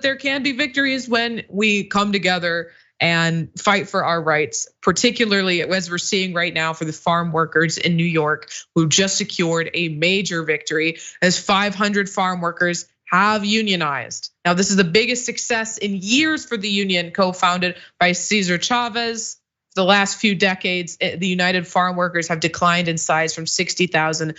there can be victories when we come together and fight for our rights, particularly as we're seeing right now for the farm workers in New York who just secured a major victory as 500 farm workers have unionized. Now, this is the biggest success in years for the union, co-founded by Cesar Chavez. For the last few decades, the United Farm Workers have declined in size from 60,000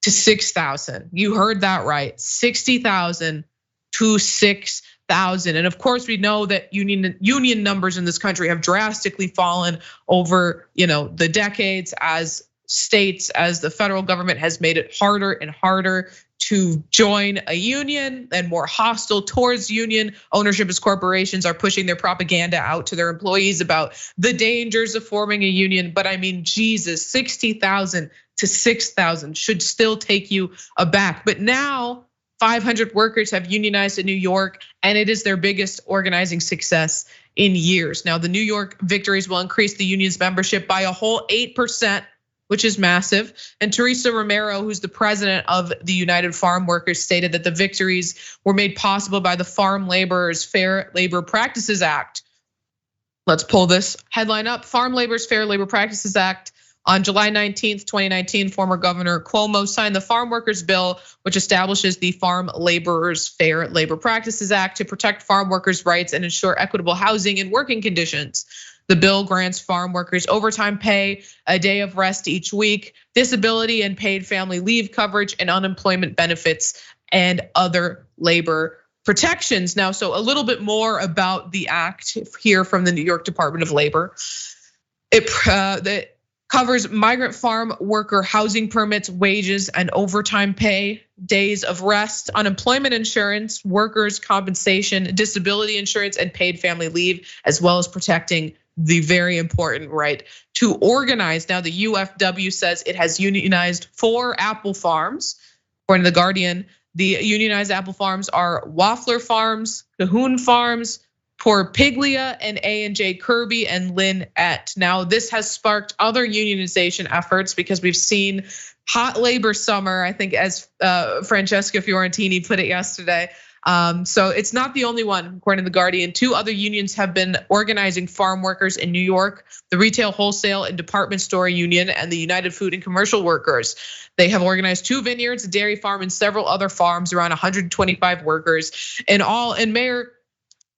to 6,000. You heard that right, 60,000 to 6,000. And of course, we know that union numbers in this country have drastically fallen over the decades as the federal government has made it harder and harder to join a union and more hostile towards union ownership as corporations are pushing their propaganda out to their employees about the dangers of forming a union. But I mean, Jesus, 60,000 to 6,000 should still take you aback. But now 500 workers have unionized in New York, and it is their biggest organizing success in years. Now, the New York victories will increase the union's membership by a whole 8%, which is massive. And Teresa Romero, who's the president of the United Farm Workers, stated that the victories were made possible by the Farm Laborers Fair Labor Practices Act. Let's pull this headline up. Farm Laborers Fair Labor Practices Act. On July 19th, 2019, former Governor Cuomo signed the Farm Workers Bill, which establishes the Farm Laborers Fair Labor Practices Act to protect farm workers' rights and ensure equitable housing and working conditions. The bill grants farm workers overtime pay, a day of rest each week, disability and paid family leave coverage, and unemployment benefits and other labor protections. Now, so a little bit more about the act here from the New York Department of Labor. It covers migrant farm worker housing permits, wages, and overtime pay, days of rest, unemployment insurance, workers' compensation, disability insurance, and paid family leave, as well as protecting the very important right to organize. Now, the UFW says it has unionized 4 apple farms. According to The Guardian, the unionized apple farms are Waffler Farms, Cahoon Farms, Porpiglia, and A&J Kirby and Lynette. Now, this has sparked other unionization efforts because we've seen hot labor summer, I think, as Francesca Fiorentini put it yesterday. So it's not the only one, according to The Guardian. 2 other unions have been organizing farm workers in New York, the Retail, Wholesale, and Department Store Union and the United Food and Commercial Workers. They have organized 2 vineyards, a dairy farm, and several other farms, around 125 workers in all. And Mayor,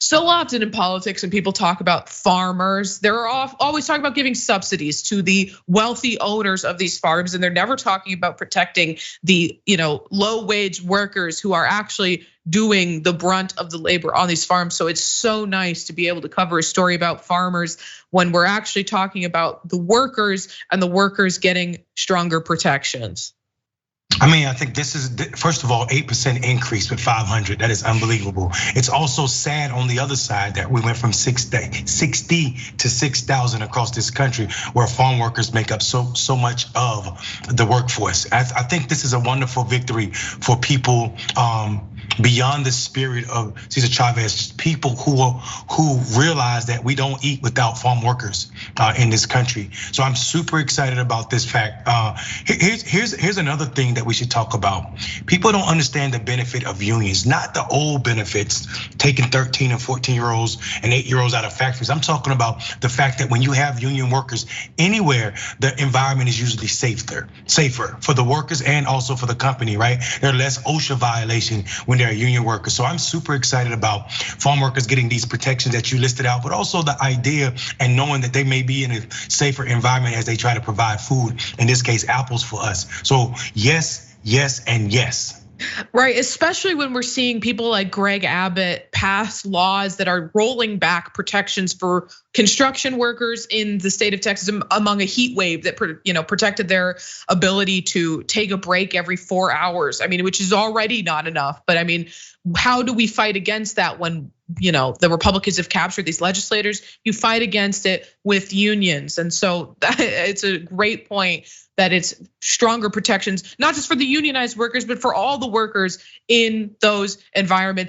so often in politics, when people talk about farmers, they're always talking about giving subsidies to the wealthy owners of these farms, and they're never talking about protecting the low-wage workers who are actually doing the brunt of the labor on these farms. So it's so nice to be able to cover a story about farmers when we're actually talking about the workers and the workers getting stronger protections. I mean, I think this is, first of all, 8% increase with 500. That is unbelievable. It's also sad on the other side that we went from 60 to 6,000 across this country, where farm workers make up so much of the workforce. I think this is a wonderful victory for people beyond the spirit of Cesar Chavez, people who realize that we don't eat without farm workers in this country. So I'm super excited about this fact. Here's another thing that we should talk about. People don't understand the benefit of unions, not the old benefits, taking 13 and 14-year-olds and 8-year-olds out of factories. I'm talking about the fact that when you have union workers anywhere, the environment is usually safer for the workers and also for the company, right? There are less OSHA violations when they're union workers. So I'm super excited about farm workers getting these protections that you listed out, but also the idea and knowing that they may be in a safer environment as they try to provide food, in this case, apples for us. So yes, yes, and yes. Right, especially when we're seeing people like Greg Abbott pass laws that are rolling back protections for construction workers in the state of Texas among a heat wave that protected their ability to take a break every 4 hours. I mean, which is already not enough. But I mean, how do we fight against that when the Republicans have captured these legislators? You fight against it with unions. And so it's a great point that it's stronger protections, not just for the unionized workers, but for all the workers in those environments.